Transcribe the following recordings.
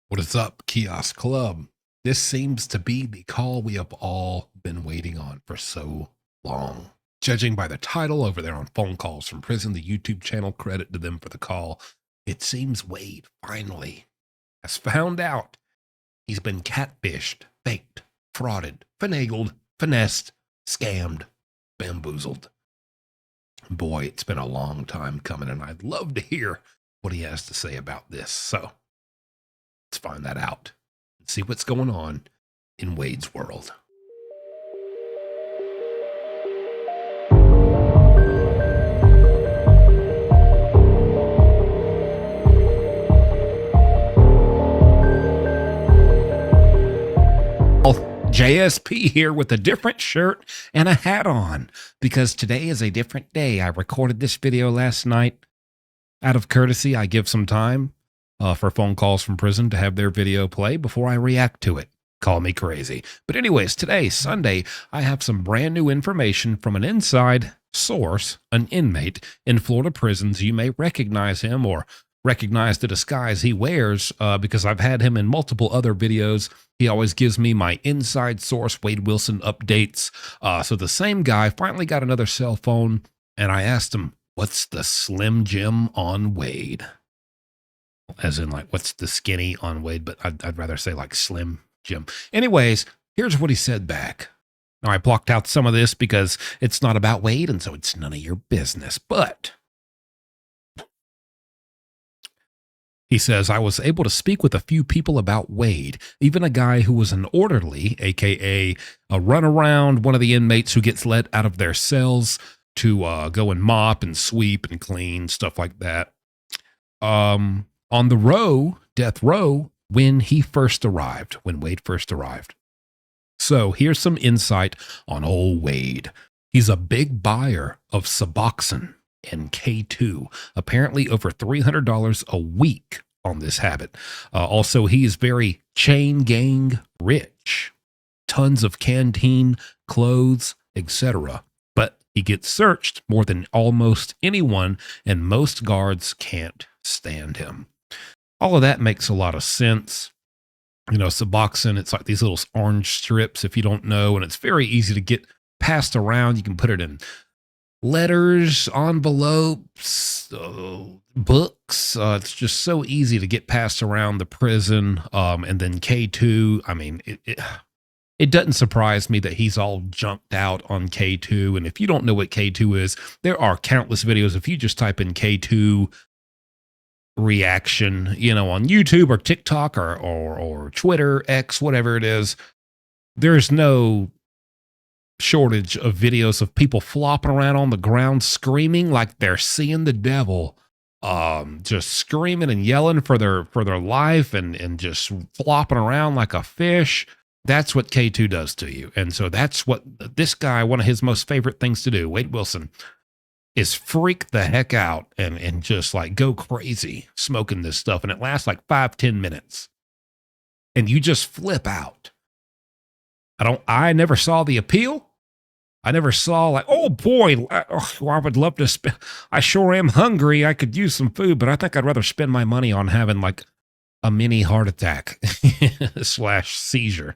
What is up, Kiosk Club? This seems to be the call we have all been waiting on for so long. Judging by the title over there on Phone Calls from Prison, the YouTube channel, credit to them for the call, it seems Wade finally has found out he's been catfished, faked, frauded, finagled, finessed, scammed, bamboozled. Boy, it's been a long time coming, and I'd love to hear what he has to say about this. So let's find that out and see what's going on in Wade's world. JSP here with a different shirt and a hat on because today is a different day. I recorded this video last night. Out of courtesy, I give some time for Phone Calls from Prison to have their video play before I react to it. Call me crazy. But anyways, today, Sunday, I have some brand new information from an inside source, an inmate in Florida prisons. You may recognize him or recognize the disguise he wears because I've had him in multiple other videos. He always gives me my inside source, Wade Wilson updates. So the same guy finally got another cell phone, and I asked him, what's the Slim Jim on Wade? As in, like, what's the skinny on Wade? But I'd rather say, like, Slim Jim. Anyways, here's what he said back. Now, I blocked out some of this because it's not about Wade, and so it's none of your business. But he says, I was able to speak with a few people about Wade, even a guy who was an orderly, a.k.a. a runaround, one of the inmates who gets let out of their cells to go and mop and sweep and clean, stuff like that. On the death row, when Wade first arrived. So here's some insight on old Wade. He's a big buyer of Suboxone and K2, apparently over $300 a week on this habit. Also, he is very chain gang rich, tons of canteen, clothes, etc. But he gets searched more than almost anyone, and most guards can't stand him. All of that makes a lot of sense. You know, Suboxone, it's like these little orange strips, if you don't know, and it's very easy to get passed around. You can put it in letters, envelopes, books. It's just so easy to get passed around the prison. And then K2, I mean, it doesn't surprise me that he's all junked out on K2. And if you don't know what K2 is, there are countless videos. If you just type in K2 reaction, you know, on YouTube or TikTok or Twitter, X, whatever it is, there's no shortage of videos of people flopping around on the ground screaming like they're seeing the devil, just screaming and yelling for their life and just flopping around like a fish. That's what K2 does to you. And so that's what this guy, one of his most favorite things to do, Wade Wilson, is freak the heck out and just like go crazy smoking this stuff. And it lasts like 5-10 minutes. And you just flip out. I never saw the appeal. I never saw like, oh boy, I would love to spend, I sure am hungry. I could use some food, but I think I'd rather spend my money on having like a mini heart attack / seizure.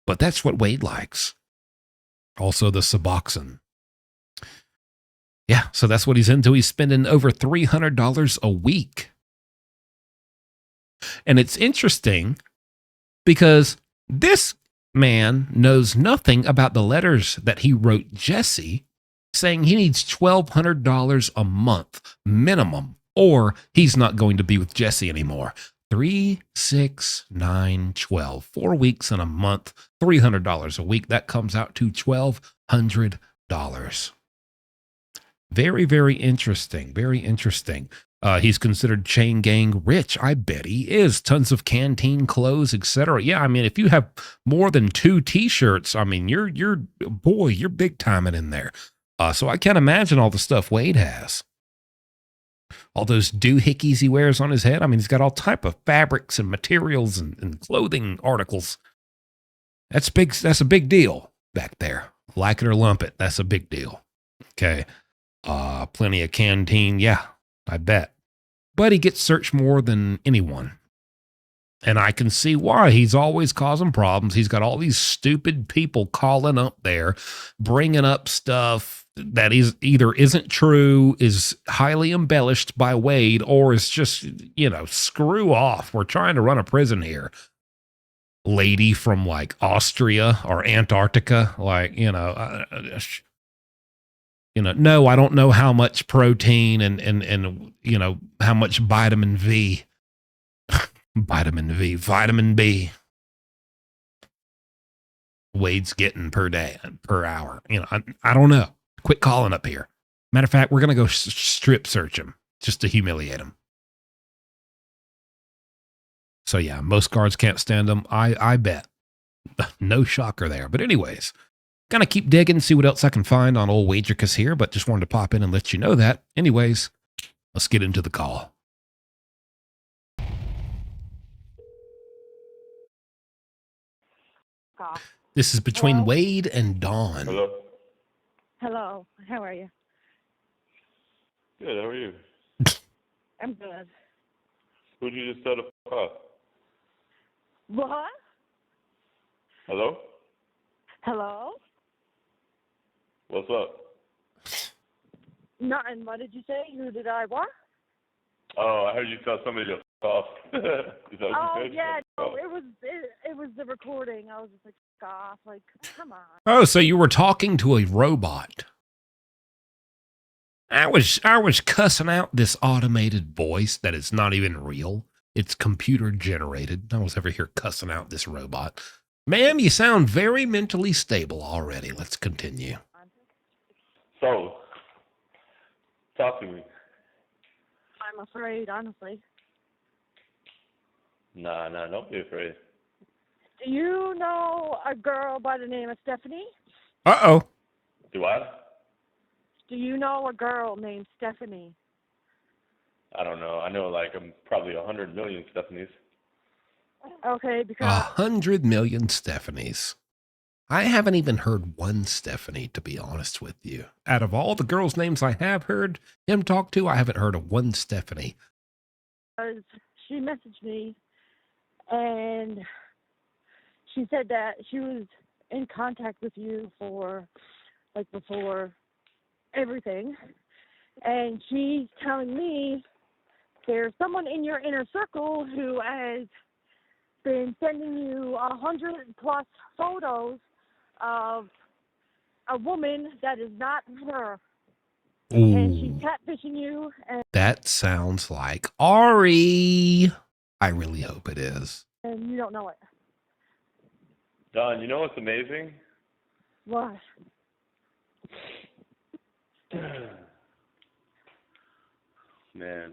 But that's what Wade likes. Also the Suboxone. Yeah, so that's what he's into. He's spending over $300 a week. And it's interesting because this man knows nothing about the letters that he wrote Jesse saying he needs $1,200 a month minimum, or he's not going to be with Jesse anymore. 3, 6, 9, 12, 4 weeks and a month, $300 a week. That comes out to $1,200. Very, very interesting. Very interesting. He's considered chain gang rich. I bet he is. Tons of canteen clothes, etc. Yeah, I mean, if you have more than 2 T-shirts, I mean, you're big timing in there. So I can't imagine all the stuff Wade has. All those doohickeys he wears on his head. I mean, he's got all type of fabrics and materials and clothing articles. That's big. That's a big deal back there. Like it or lump it. That's a big deal. Okay. Plenty of canteen. Yeah, I bet. But he gets searched more than anyone. And I can see why. He's always causing problems. He's got all these stupid people calling up there, bringing up stuff that is either isn't true, is highly embellished by Wade, or is just, screw off. We're trying to run a prison here. Lady from like Austria or Antarctica, no, I don't know how much protein and how much vitamin B Wade's getting per day, per hour. I don't know. Quit calling up here. Matter of fact, we're going to go strip search him just to humiliate him. So yeah, most guards can't stand him. I bet. No shocker there. But anyways, gonna keep digging, see what else I can find on old Wagericus here, but just wanted to pop in and let you know that. Anyways, let's get into the call. This is between Hello? Wade and Dawn. Hello. Hello. How are you? Good. How are you? I'm good. Who'd you just set up? What? Hello. Hello? What's up? Nothing. What did you say? Who did I what? Oh, I heard you tell somebody to f off. Is that what Oh you said? yeah, no, it was the recording. I was just like, "F off!" Like, come on. Oh, so you were talking to a robot. I was cussing out this automated voice that is not even real. It's computer generated. I was over here cussing out this robot. Ma'am, you sound very mentally stable already. Let's continue. So, talk to me. I'm afraid, honestly. Nah, don't be afraid. Do you know a girl by the name of Stephanie? Uh-oh. Do I? Do you know a girl named Stephanie? I don't know. I know probably 100 million Stephanies. Okay, because 100 million Stephanies. I haven't even heard one Stephanie, to be honest with you. Out of all the girls' names I have heard him talk to, I haven't heard of one Stephanie. she messaged me, and she said that she was in contact with you before everything, and she's telling me there's someone in your inner circle who has been sending you 100+ photos of a woman that is not her. Ooh, and she's catfishing you. And that sounds like Ari. I really hope it is. you don't know it. Don, you know what's amazing? What? Man,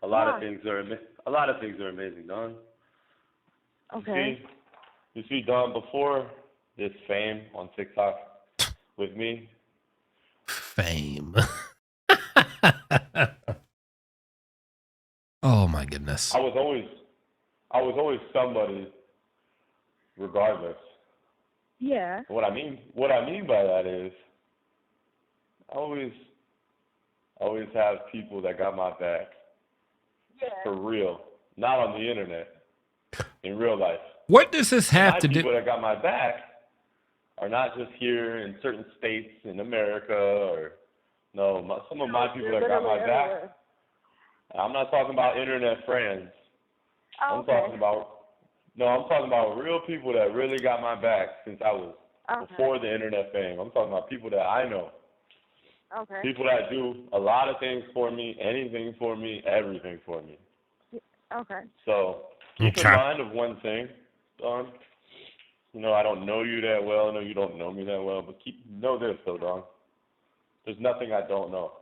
a lot of things are amazing, Don. Okay. You see, Don, before this fame on TikTok with me. Fame. Oh my goodness. I was always somebody, regardless. Yeah. What I mean by that is, I always have people that got my back. Yeah. For real, not on the internet, in real life. What does this have to do? People that got my back are not just here in certain states in America, or some of my people that got my back. I'm not talking about internet friends. Oh, I'm talking about real people that really got my back since I was before the internet fame. I'm talking about people that I know. Okay. People that do a lot of things for me, anything for me, everything for me. Okay. So keep in mind of one thing, Don. I don't know you that well. I know you don't know me that well, but know this though, Don. There's nothing I don't know.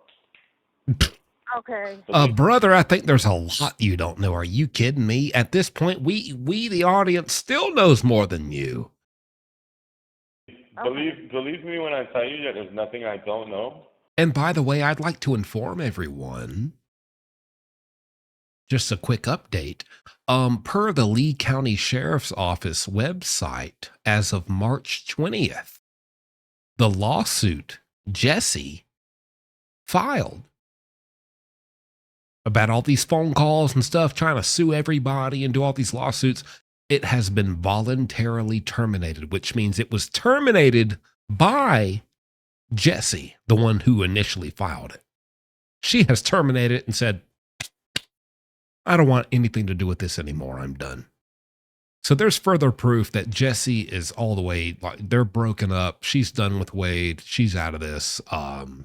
Okay. Brother, I think there's a lot you don't know. Are you kidding me? At this point, we the audience still knows more than you. Believe me when I tell you that there's nothing I don't know. And by the way, I'd like to inform everyone, just a quick update. Per the Lee County Sheriff's Office website, as of March 20th, the lawsuit Jesse filed about all these phone calls and stuff, trying to sue everybody and do all these lawsuits. It has been voluntarily terminated, which means it was terminated by Jesse, the one who initially filed it. She has terminated it and said, I don't want anything to do with this anymore. I'm done. So there's further proof that Jesse is all the way, like, they're broken up. She's done with Wade. She's out of this.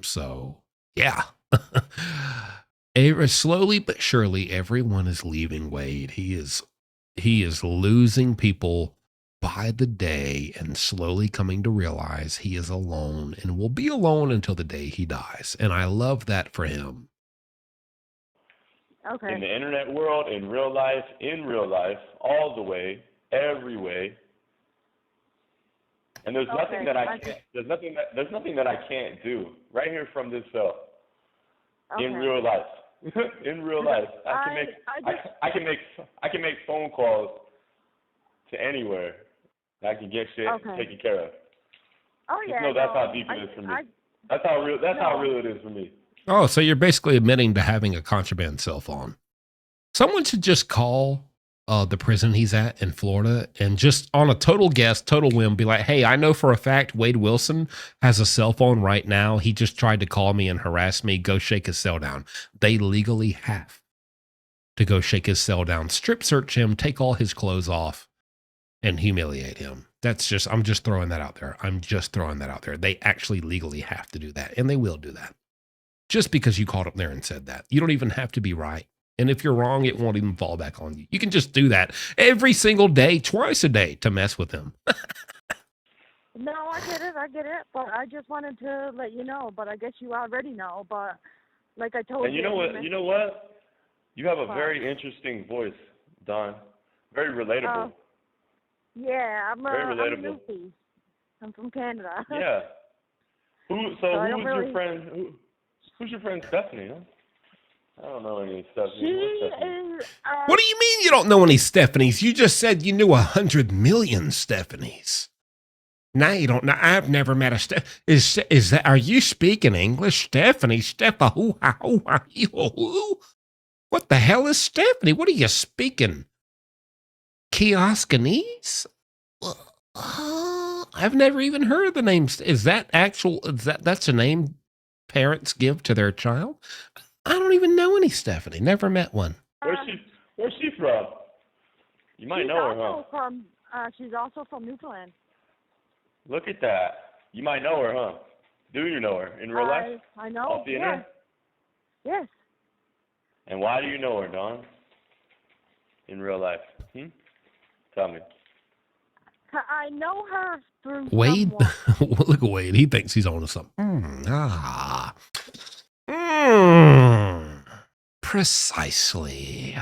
So yeah. Slowly but surely, everyone is leaving Wade. He is losing people by the day and slowly coming to realize he is alone and will be alone until the day he dies. And I love that for him. Okay. In the internet world, in real life, all the way, every way. And there's nothing that I can't. There's nothing that I can't do right here from this cell. Okay. In real life. In real life, I can make phone calls to anywhere. I can get shit taken care of. Oh yeah. No, that's how deep it is for me. That's how real it is for me. Oh, so you're basically admitting to having a contraband cell phone. Someone should just call the prison he's at in Florida and just on a total guess, total whim, be like, hey, I know for a fact Wade Wilson has a cell phone right now. He just tried to call me and harass me. Go shake his cell down. They legally have to go shake his cell down, strip search him, take all his clothes off, and humiliate him. I'm just throwing that out there. They actually legally have to do that, and they will do that. Just because you called up there and said that. You don't even have to be right. And if you're wrong, it won't even fall back on you. You can just do that every single day, twice a day to mess with him. No, I get it. But I just wanted to let you know. But I guess you already know. But like I told you. And you know what? You have a very interesting voice, Don. Very relatable. Yeah, very relatable. I'm from Canada. Yeah. Who's your friend? Who's your friend Stephanie? Huh? I don't know any Stephanie. She is. What do you mean you don't know any Stephanies? You just said you knew 100 million Stephanies. Now you don't know. I've never met a Steph. Is that? Are you speaking English, Stephanie? What the hell is Stephanie? What are you speaking? Kioskanese? I've never even heard of the name. Is that actual? That's a name parents give to their child? I don't even know any Stephanie. Never met one. Where's she from? You might know her, huh? She's also from Newfoundland. Look at that. You might know her, huh? Do you know her in real life? I know. Off the internet? Yes. And why do you know her, Don? In real life? Tell me. I know her through Wade. someone. Look at Wade. He thinks he's on to something. Precisely.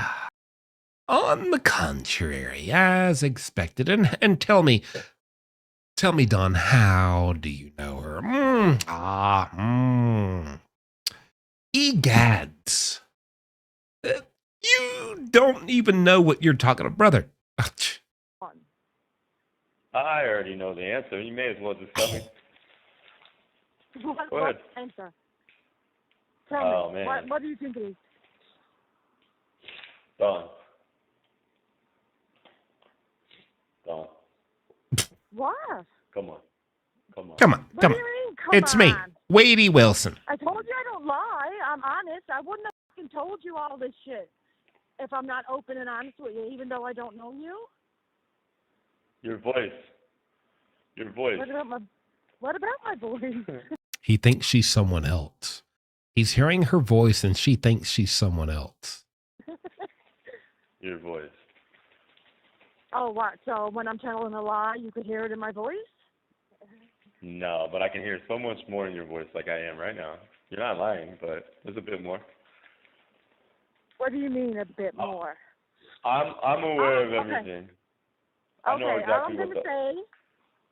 On the contrary, as expected. And tell me, Don, how do you know her? Egads. You don't even know what you're talking about, brother. I already know the answer. You may as well just tell me. Go ahead. Answer? Tell me. Man. What do you think it is? Don. What? Come on. What do you mean, It's me, Wadey Wilson. I told you I don't lie. I'm honest. I wouldn't have told you all this shit if I'm not open and honest with you, even though I don't know you. Your voice. What about my voice? He thinks she's someone else. He's hearing her voice and she thinks she's someone else. Your voice. Oh, what? So when I'm telling a lie, you could hear it in my voice? No, but I can hear so much more in your voice like I am right now. You're not lying, but there's a bit more. What do you mean a bit more? I'm aware of everything. I know exactly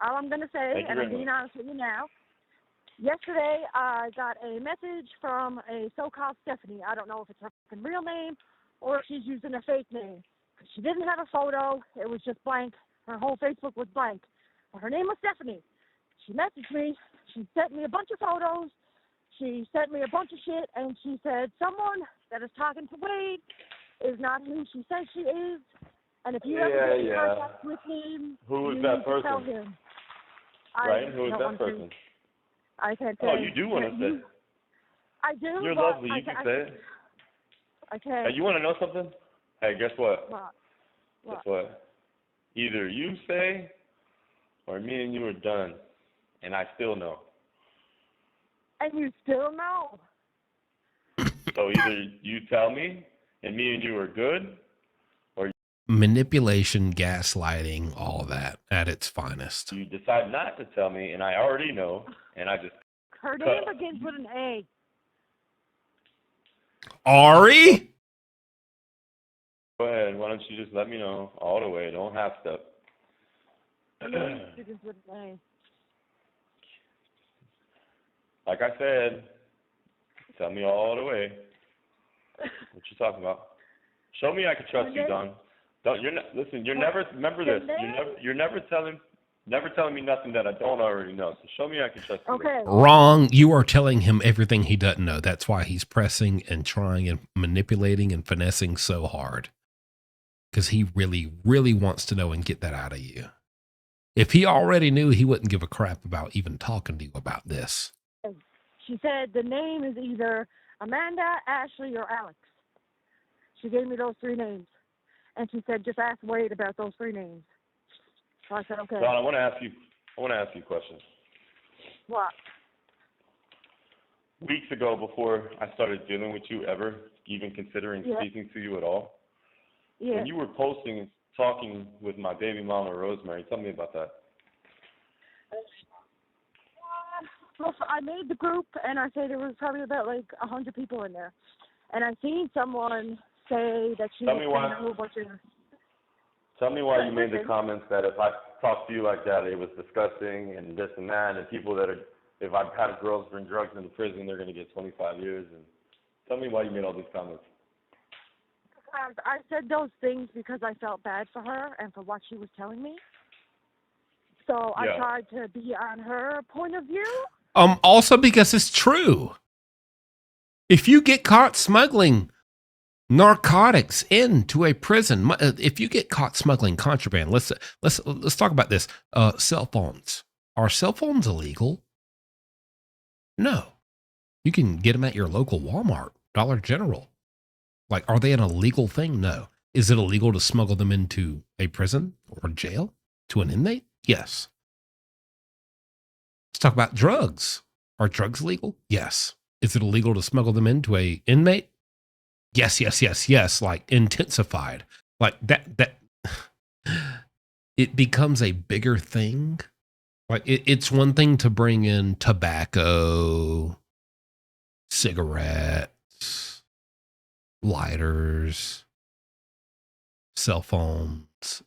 all I'm going to say, and I'm being honest with you now, yesterday I got a message from a so-called Stephanie. I don't know if it's her fucking real name or if she's using a fake name. She didn't have a photo. It was just blank. Her whole Facebook was blank. But her name was Stephanie. She messaged me. She sent me a bunch of photos. she sent me a bunch of shit, and she said someone that is talking to Wade is not who she says she is, and if you ever get in contact with him, who is you that need person? to tell him. Right? Who is that person? I can't say. Oh, you do want to say. I do. You're lovely. You can say it. I can't. Hey, you want to know something? Hey, guess what? What? Guess what? Either you say or me and you are done, and I still know. And you still know? So either you tell me and me and you are good, or manipulation, gaslighting, all that at its finest. you decide not to tell me and I already know, and I just Her name begins with an A. Ari? Go ahead. Why don't you just let me know all the way? Don't half step. Her name begins with an A. Like I said, tell me all the way. What you talking about? Show me I can trust you, Don. Don't you're not listen. You're never remember this. You're never telling me nothing that I don't already know. So show me I can trust you. Okay. Wrong. You are telling him everything he doesn't know. That's why he's pressing and trying and manipulating and finessing so hard. Because he really, really wants to know and get that out of you. If he already knew, he wouldn't give a crap about even talking to you about this. She said the name is either Amanda, Ashley, or Alex. She gave me those three names. And she said, just ask Wade about those three names. So I said, okay. Don, I want to ask you a question. What? Weeks ago, before I started dealing with you ever, even considering speaking to you at all, when you were posting and talking with my baby mama, Rosemary, tell me about that. Well, I made the group, and I said there was probably about like 100 people in there. And I seen someone say that she was saying a whole bunch of... Tell me why you made the comments that if I talked to you like that, it was disgusting and this and that, and people that are, if I've had girls bring drugs into prison, they're going to get 25 years. And tell me why you made all these comments. I said those things because I felt bad for her and for what she was telling me. So I tried to be on her point of view. Also because it's true. If you get caught smuggling narcotics into a prison, if you get caught smuggling contraband, let's talk about this. Cell phones. Are cell phones illegal? No. You can get them at your local Walmart, Dollar General. Like, are they an illegal thing? No. Is it illegal to smuggle them into a prison or jail to an inmate? Yes. Let's talk about drugs. Are drugs legal? Yes. Is it illegal to smuggle them into a inmate? Yes, yes, yes, yes. Like intensified. Like that it becomes a bigger thing. Like it's one thing to bring in tobacco, cigarettes, lighters, cell phones.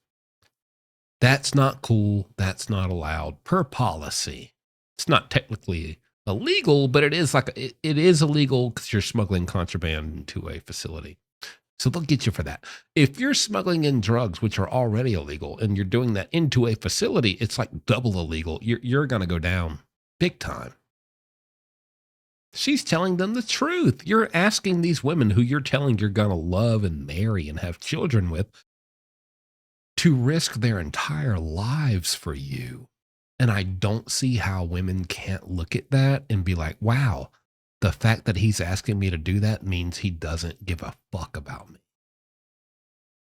That's not cool. That's not allowed per policy. It's not technically illegal, but it is it is illegal because you're smuggling contraband into a facility. So they'll get you for that. If you're smuggling in drugs, which are already illegal, and you're doing that into a facility, it's like double illegal. You're going to go down big time. She's telling them the truth. You're asking these women who you're telling you're going to love and marry and have children with to risk their entire lives for you. And I don't see how women can't look at that and be like, wow, the fact that he's asking me to do that means he doesn't give a fuck about me.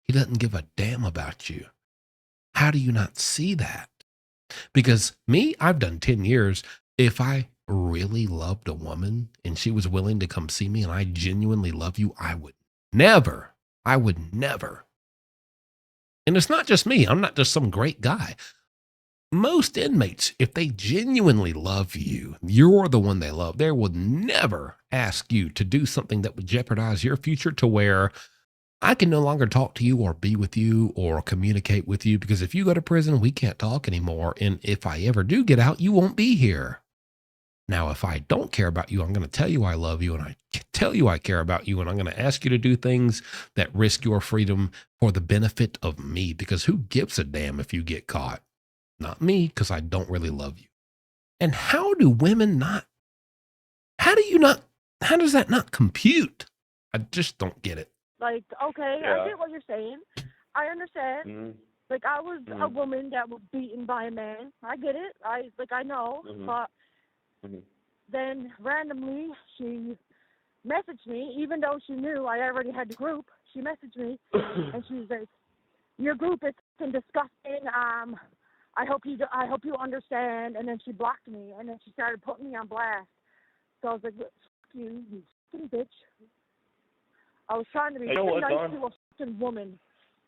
He doesn't give a damn about you. How do you not see that? Because me, I've done 10 years. If I really loved a woman and she was willing to come see me and I genuinely love you, I would never. And it's not just me. I'm not just some great guy. Most inmates, if they genuinely love you, you're the one they love, they would never ask you to do something that would jeopardize your future to where I can no longer talk to you or be with you or communicate with you, because if you go to prison, we can't talk anymore. And if I ever do get out, you won't be here. Now, if I don't care about you, I'm going to tell you I love you and I tell you I care about you, and I'm going to ask you to do things that risk your freedom for the benefit of me, because who gives a damn if you get caught? Not me, because I don't really love you. And how do women not How do you not? How does that not compute? I just don't get it. Like, okay, Yeah. I get what you're saying. I understand. Mm-hmm. Like, I was a woman that was beaten by a man. I get it. I know. But then randomly she messaged me, even though she knew I already had the group. She messaged me, and she was like, "Your group is fucking disgusting. I hope you understand." And then she blocked me, and then she started putting me on blast. So I was like, "Fuck you, you fucking bitch." I was trying to be nice to a fucking woman,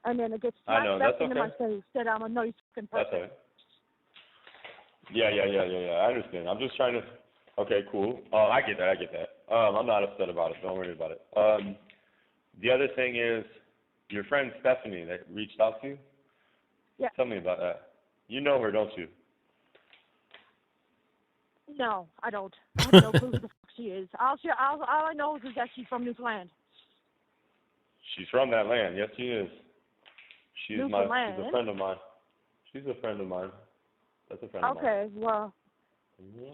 and then it gets slapped back into my face that I'm a nice fucking person. That's okay. Yeah. I understand. I'm just trying to. Okay, cool. I get that. I'm not upset about it. Don't worry about it. The other thing is, your friend Stephanie that reached out to you. Yeah. Tell me about that. You know her, don't you? No, I don't. I have no clue who the fuck she is. All I know is that she's from Newfoundland. She's from that land. Yes, she is. She's a friend of mine. She's a friend of mine. That's a friend of mine. Okay, well,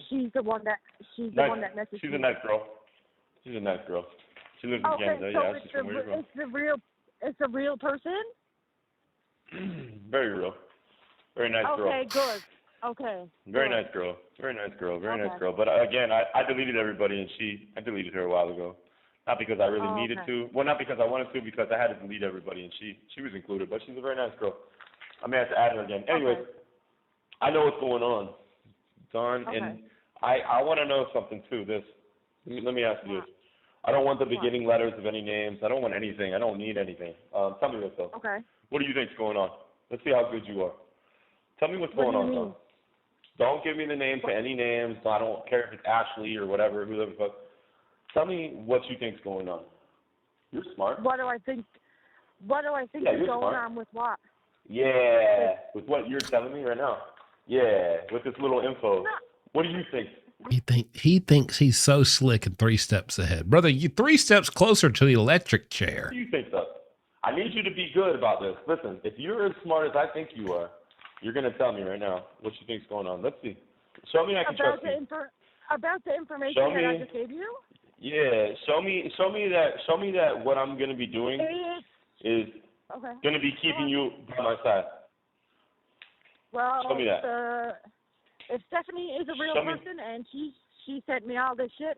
she's the one that messaged She's me. a nice girl. She lives in Canada. So Yeah, she's from where you're from. It's a real person? Very real. Very nice girl. Okay, good. Okay. Very nice girl. Nice girl. But again, I deleted everybody, and I deleted her a while ago. Not because I really needed to. Well, not because I wanted to, because I had to delete everybody, and she was included. But she's a very nice girl. I may have to add her again. Anyways, I know what's going on, Dawn, and I want to know something too. Let me ask you this. I don't want the beginning letters of any names. I don't want anything. I don't need anything. Tell me this though. Okay. What do you think's going on? Let's see how good you are. Tell me what's going on, Dawn. Don't give me the names to any names. I don't care if it's Ashley or whatever, whoever. But tell me what you think's going on. You're smart. What do I think is going on with what? Yeah, with what you're telling me right now. Yeah, with this little info. What do you think? He thinks he's so slick and 3 steps ahead. Brother, you 3 steps closer to the electric chair. What do you think, though? I need you to be good about this. Listen, if you're as smart as I think you are, you're going to tell me right now what you think's going on. Let's see. Show me I can trust you. About the information that I just gave you? Yeah, show me that what I'm going to be doing is going to be keeping you by my side. Well, show me that. If Stephanie is a real person and she sent me all this shit,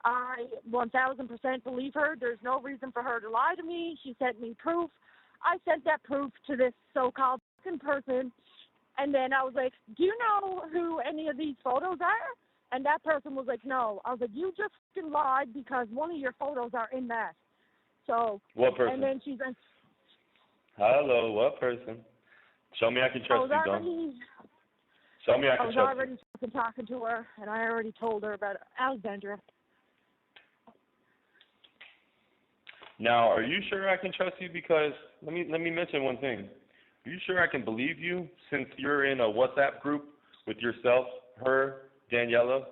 I 1,000% believe her. There's no reason for her to lie to me. She sent me proof. I sent that proof to this so-called fucking person, and then I was like, "Do you know who any of these photos are?" And that person was like, "No." I was like, "You just fucking lied because one of your photos are in that." So. What person? And then she's like, "Hello, what person? Show me I can trust you, Dawn. Show me I can trust you." I was already fucking talking to her, and I already told her about Alexandra. Now, are you sure I can trust you? Because let me mention one thing. Are you sure I can believe you since you're in a WhatsApp group with yourself, her, Daniela,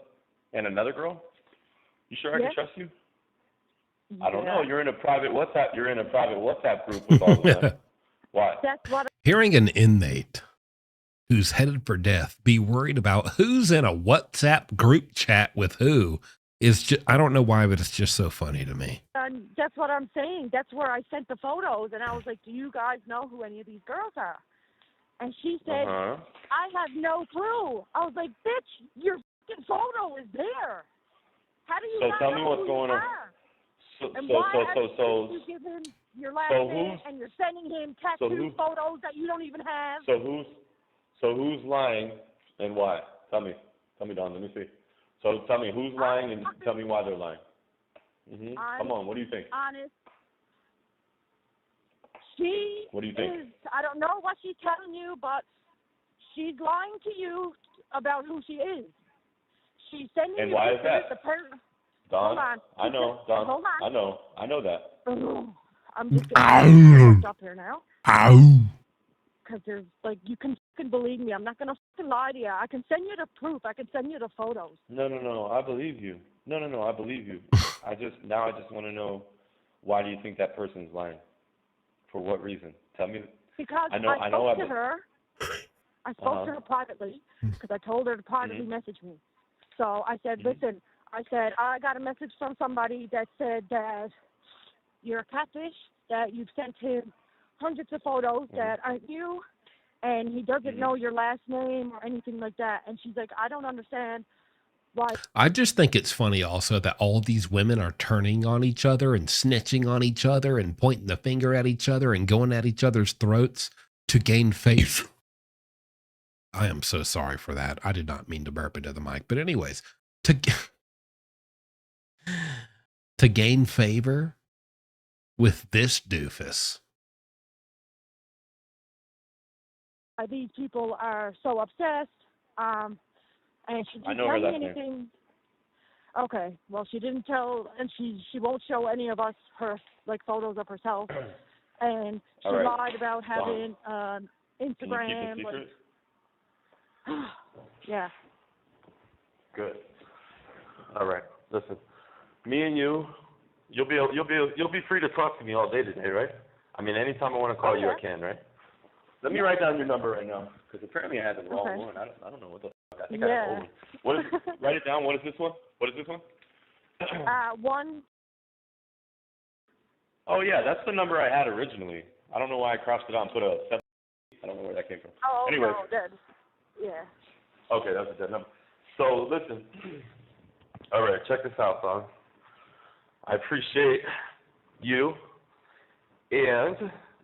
and another girl? You sure I can trust you? I don't know. You're in a private WhatsApp group with all of them. Why? That's what. Hearing an inmate who's headed for death be worried about who's in a WhatsApp group chat with who is just, I don't know why, but it's just so funny to me. That's what I'm saying. That's where I sent the photos, and I was like, "Do you guys know who any of these girls are?" And she said, "I have no clue." I was like, "Bitch, your fucking photo is there. How do you not tell know me what's who going you on. are? So you give him your last name and you're sending him tattoo photos that you don't even have?" So who's lying and why? Tell me, Dawn. Let me see. So tell me who's lying and tell me why they're lying. Come on, what do you think? Honest. What do you think? I don't know what she's telling you, but she's lying to you about who she is. She's sending and you why pictures. is that? Dawn, Hold on. I know, Dawn. Hold on. I know that. I'm just going to up here now. Because there's, like, you can believe me. I'm not going to fucking lie to you. I can send you the proof. I can send you the photos. No, I believe you. No, I believe you. I just want to know, why do you think that person's lying? For what reason? Tell me. Because I spoke to her. I spoke to her privately because I told her to privately message me. So I said, "Listen, I said, I got a message from somebody that said that you're a catfish, that you've sent him hundreds of photos that aren't you, and he doesn't know your last name or anything like that. And she's like, I don't understand why. I just think it's funny also that all these women are turning on each other and snitching on each other and pointing the finger at each other and going at each other's throats to gain favor. I am so sorry for that. I did not mean to burp into the mic. But anyways, to gain favor with this doofus. These people are so obsessed. And she didn't tell me anything. Okay, well, she didn't tell, and she won't show any of us her photos of herself. And she lied about having Instagram. Can you keep it secret? Yeah. Good. All right. Listen, me and you'll be free to talk to me all day today, right? I mean, anytime I want to call you, I can, right? Let me write down your number right now, because apparently I had the wrong one. I don't know what the fuck. I think I had the old one. What is? Write it down. What is this one? What is this one? One. Oh yeah, that's the number I had originally. I don't know why I crossed it out and put a 7. I don't know where that came from. Oh, anyway. No, dead. Yeah. Okay, that's a dead number. So listen. All right, check this out, Don. I appreciate you and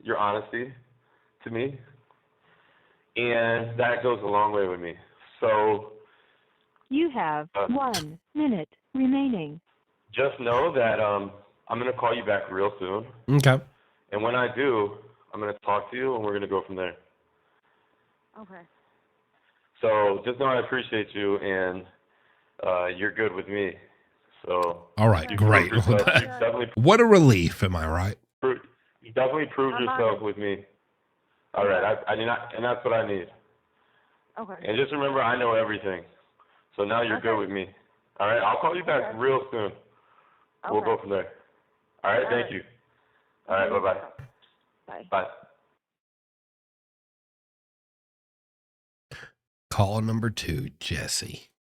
your honesty to me, and that goes a long way with me. So you have 1 minute remaining. Just know that I'm going to call you back real soon. Okay. And when I do, I'm going to talk to you, and we're going to go from there. Okay. So just know I appreciate you, and you're good with me. So all right, great. What a relief, am I right? You definitely proved yourself with me. All right, and that's what I need. Okay. And just remember, I know everything. So now you're good with me. All right, I'll call you back real soon. Okay. We'll go from there. All right, thank you. All right, bye-bye. Bye. Bye. Call number 2, Jesse.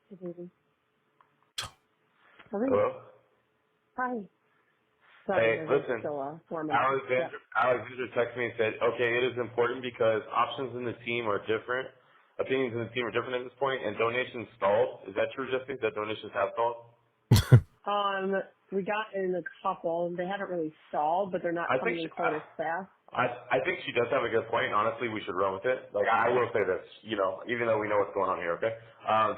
Hey, baby. Hello? Hi. Sorry, hey, listen, Alexander texted me and said, okay, it is important because options in the team are different. Opinions in the team are different at this point, and donations stalled. Is that true, Jesse, that donations have stalled? We got in a couple. They haven't really stalled, but they're not coming in quite as fast. I think she does have a good point. Honestly, we should run with it. Like, I will say this, even though we know what's going on here, okay?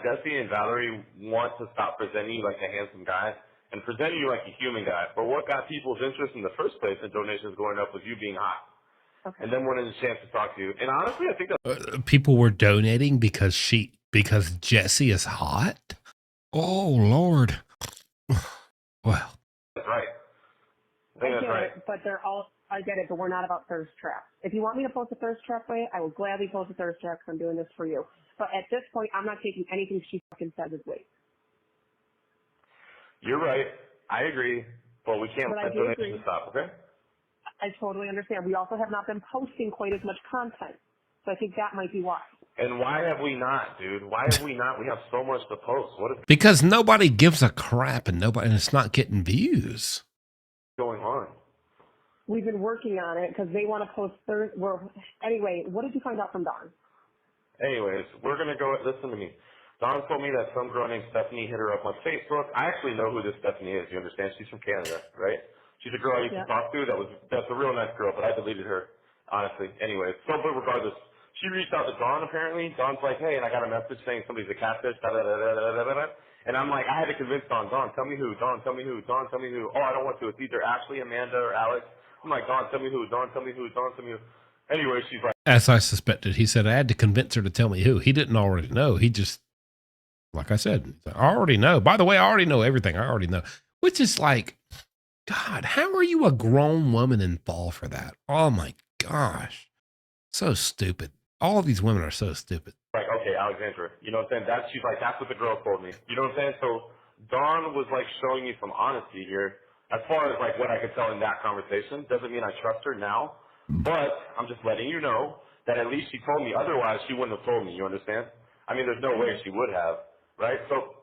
Jesse and Valerie want to stop presenting you like a handsome guy and presenting you like a human guy. But what got people's interest in the first place in donations going up was you being hot. Okay. And then wanting a chance to talk to you. And honestly, I think that people were donating because Jesse is hot? Oh, Lord. Well. That's right. I think that's right. But I get it, but we're not about thirst traps. If you want me to post a thirst trap way, I will gladly post a thirst trap because I'm doing this for you. But at this point, I'm not taking anything she fucking says as weight. You're right. I agree. But we can't let donations stop, okay? I totally understand. We also have not been posting quite as much content. So I think that might be why. And why have we not, dude? Why have we not? We have so much to post. Because nobody gives a crap and it's not getting views. Going on? We've been working on it because they want to post anyway, what did you find out from Dawn? Anyways, we're going to go, listen to me. Dawn told me that some girl named Stephanie hit her up on Facebook. I actually know who this Stephanie is. You understand? She's from Canada, right? She's a girl I used to talk to. That's a real nice girl, but I deleted her, honestly. Anyways, but regardless, she reached out to Dawn apparently. Dawn's like, hey, and I got a message saying somebody's a catfish, da-da-da-da-da-da-da. And I'm like, I had to convince Dawn, tell me who, Dawn, tell me who, Dawn, tell me who. Oh, I don't want to. It's either Ashley, Amanda, or Alex. I'm like, Dawn, tell me who, Dawn, tell me who, Dawn, tell me who. Anyway, she's like. As I suspected, he said I had to convince her to tell me who. He didn't already know. He just, like I said, I already know. By the way, I already know everything. I already know. Which is like, God, how are you a grown woman and fall for that? Oh my gosh. So stupid. All of these women are so stupid. Like, okay, Alexandra, you know what I'm saying? She's like, that's what the girl told me. You know what I'm saying? So Dawn was like showing me some honesty here. As far as like what I could tell in that conversation, doesn't mean I trust her now, but I'm just letting you know that at least she told me. Otherwise, she wouldn't have told me. You understand? I mean, there's no way she would have, right? So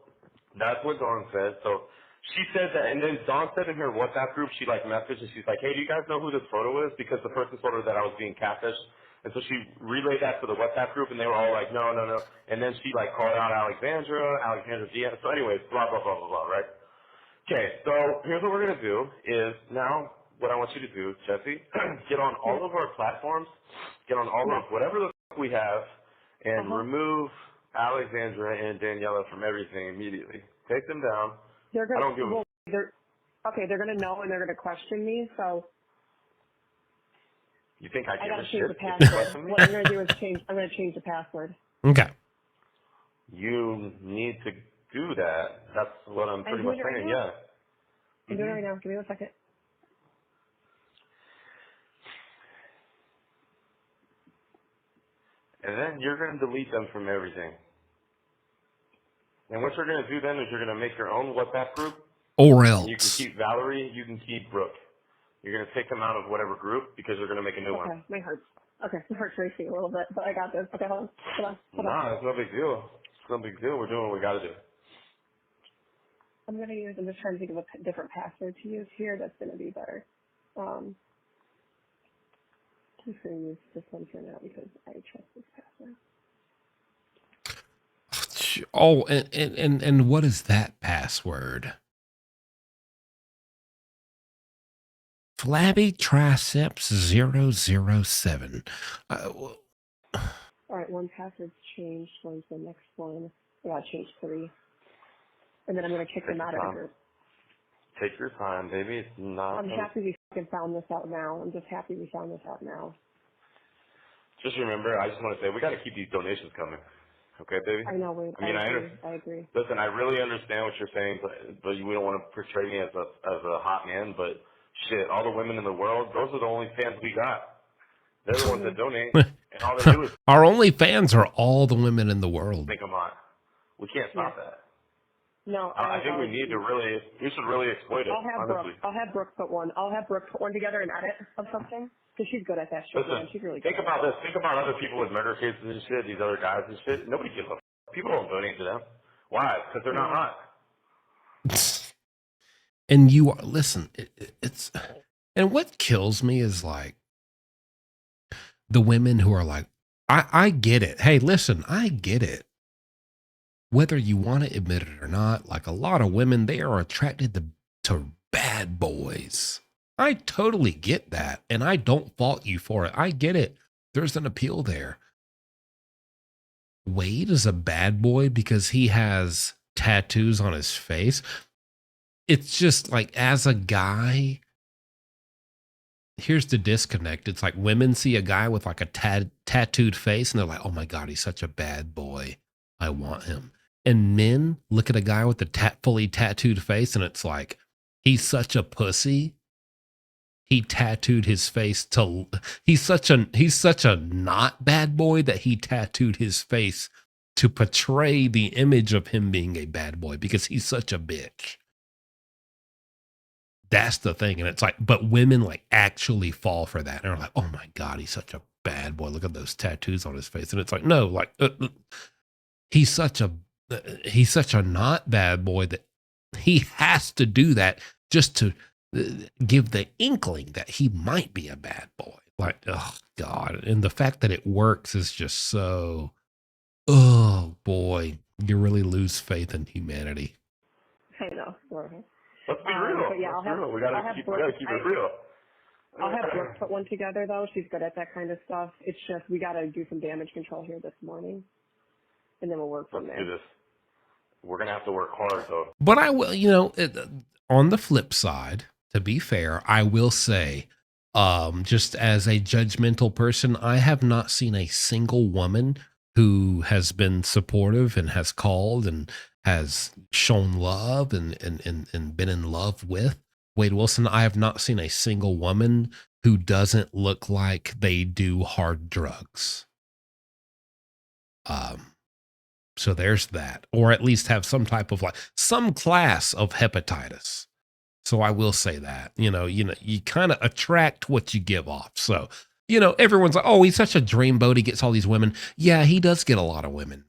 That's what Dawn said. So she said that, and then Dawn said in her WhatsApp group, she like messaged and she's like, hey, do you guys know who this photo is? Because the person told her that I was being catfished. And so she relayed that to the WhatsApp group, and they were all like, no, no, no. And then she like called out Alexandra Diaz. So anyways, blah, blah, blah, blah, blah, right? Okay, so here's what we're going to do is now what I want you to do, Jesse, get on all of our platforms, get on all of whatever the f- we have, and remove Alexandra and Daniela from everything immediately. Take them down. They're I gonna, don't give a well, they're gonna know and they're gonna question me, so You think I I give gotta a change shit the if you password. question me? What I'm gonna do is I'm gonna change the password. Okay. You need to do that. That's what I'm pretty much saying, yeah. I'm doing it right now. Give me 1 second. And then you're going to delete them from everything. And what you're going to do then is you're going to make your own WhatsApp group. Or And you can else. keep Valerie, you can keep Brooke. You're going to take them out of whatever group because you're going to make a new one. Okay, my heart's racing a little bit, but I got this. Okay, hold on. Nah, it's no big deal. It's no big deal. We're doing what we got to do. I'm just trying to think of a different password to use here that's gonna be better. I'm just gonna use this one for now because I trust this password. Oh, and what is that password? Flabby triceps 007. All right, one password's changed. When's the next one? I gotta change 3. And then I'm gonna kick them out of the group. Take your time, baby. It's not. I'm happy we fucking found this out now. I'm just happy we found this out now. Just remember, I just want to say, we got to keep these donations coming. Okay, baby? I know, Wade. I agree. Listen, I really understand what you're saying, but we don't want to portray me as a hot man, but shit, all the women in the world, those are the only fans we got. They're the ones that donate, and all they do is Our only fans are all the women in the world. think I'm on. We can't stop that. No, I think we should really exploit it, honestly. I'll have Brooke put one together and edit of something, because she's good at that shit, man. Listen, She's really good think about this. Think about other people with murder cases and shit, these other guys and shit. Nobody gives a f. People don't donate to them. Why? Because they're not hot. And you are, listen, it's, and what kills me is like the women who are like, I get it. Hey, listen, I get it. Whether you want to admit it or not, like a lot of women, they are attracted to bad boys. I totally get that. And I don't fault you for it. I get it. There's an appeal there. Wade is a bad boy because he has tattoos on his face. It's just like, as a guy, here's the disconnect. It's like women see a guy with like a tattooed face and they're like, oh my God, he's such a bad boy. I want him. And men look at a guy with a fully tattooed face and it's like, he's such a pussy. He tattooed his face to, he's such a not bad boy that he tattooed his face to portray the image of him being a bad boy because he's such a bitch. That's the thing. And it's like, but women like actually fall for that. And they're like, oh my God, he's such a bad boy. Look at those tattoos on his face. And it's like, no, like he's such a not bad boy that he has to do that just to give the inkling that he might be a bad boy. Like, oh God. And the fact that it works is just so, oh boy, you really lose faith in humanity. I know. Let's be real. But yeah, We gotta keep it real. I'll have Brooke put one together though. She's good at that kind of stuff. It's just we gotta do some damage control here this morning, and then we'll work from there. Let's do this. We're gonna have to work hard though. But I will, on the flip side, to be fair, I will say, just as a judgmental person, I have not seen a single woman who has been supportive and has called and has shown love and been in love with Wade Wilson. I have not seen a single woman who doesn't look like they do hard drugs. So there's that, or at least have some type of like some class of hepatitis. So I will say that, you kind of attract what you give off. So, everyone's like, oh, he's such a dreamboat. He gets all these women. Yeah, he does get a lot of women.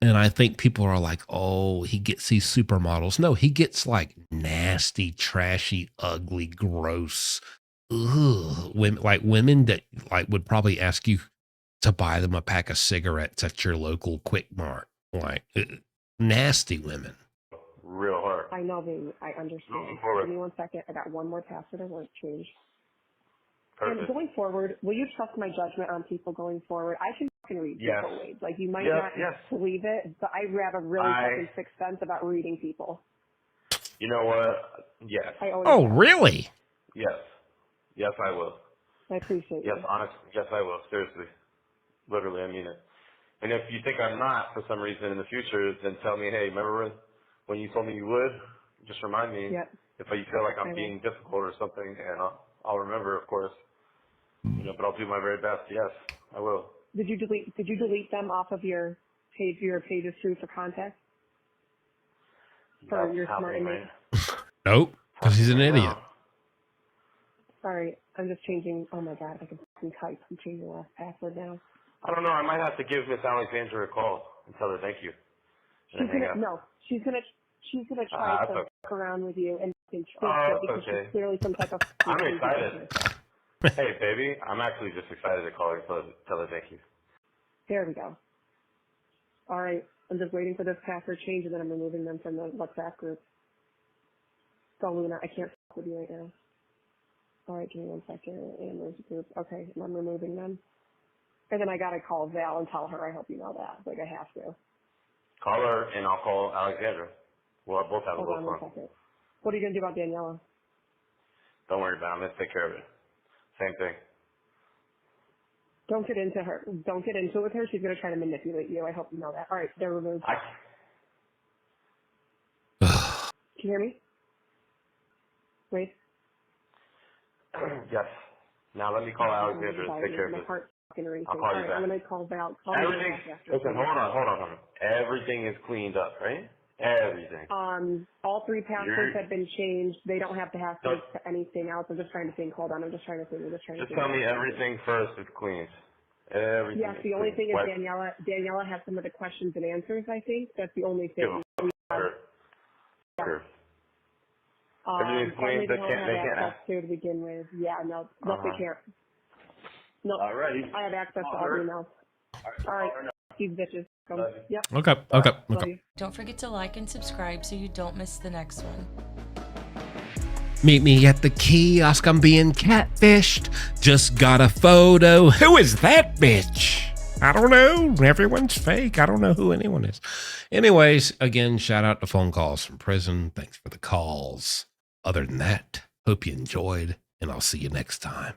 And I think people are like, oh, he gets these supermodels. No, he gets like nasty, trashy, ugly, gross, women, like women that like would probably ask you to buy them a pack of cigarettes at your local Quick Mart. Like nasty women. Real hard. I know, baby. I understand. Moving forward. Give me 1 second. I got one more password I want to change. Perfect. And going forward, will you trust my judgment on people going forward? I can fucking read Yes. people ways. Like, you might Yes, not yes. believe it, but I have a really fucking sixth sense about reading people. You know what? Yes. I always Oh, have. really? Yes. Yes, I will. I appreciate Yes, you. honestly. Yes, I will. Seriously. Literally, I mean it. And if you think I'm not for some reason in the future, then tell me, hey, remember when you told me you would? Just remind me. Yep. If you feel like I I'm will. being difficult or something, and I'll remember, of course. You know, but I'll do my very best. Yes, I will. Did you delete them off of your pages too for contact? For That's your smart happening, inmate? right? Nope, because he's an Right idiot. now. Sorry, I'm just changing. Oh my god, I can fucking type. I'm changing the last password now. I don't know. I might have to give Miss Alexandra a call and tell her thank you. And then hang up. She's gonna try That's to okay. fuck around with you and twist Oh, it because that's okay. she's clearly some type of. I'm crazy excited. business. Hey, baby, I'm actually just excited to call her and tell her thank you. There we go. All right, I'm just waiting for this password change and then I'm removing them from the WhatsApp group. So Luna, I can't fuck with you right now. All right, give me 1 second. And there's the group. Okay, and I'm removing them. And then I gotta call Val and tell her I hope you know that. Like I have to. Call her and I'll call Alexandra. We'll both have a Hold little on 1 fun. second. What are you gonna do about Daniela? Don't worry about it. I'm going to take care of it. Same thing. Don't get into her. Don't get into it with her. She's gonna try to manipulate you. I hope you know that. All right, they're removed. Can you hear me? Wait. Yes. Now let me call Alexandra and take care of My this. heart's fucking racing. I'll call you All right, back. I'm gonna call Val. Call me Everything. back after. Listen, hold on. Everything is cleaned up, right? Everything. All 3 passwords have been changed. They don't have to have to anything else. I'm just trying to think. Hold on. I'm just trying to think. Just tell me everything first is cleaned. Everything. Yes, the only thing is Daniela has some of the questions and answers, I think. That's the only thing. Sure. Everything's clean. They They don't can't. have access to begin with. Yeah, no, they can't. No, Alrighty. I have access to all emails. All right, these bitches. Yep. Okay. Love you. Don't forget to like and subscribe so you don't miss the next one. Meet me at the kiosk. I'm being catfished. Just got a photo. Who is that bitch? I don't know. Everyone's fake. I don't know who anyone is. Anyways, again, shout out to phone calls from prison. Thanks for the calls. Other than that, hope you enjoyed, and I'll see you next time.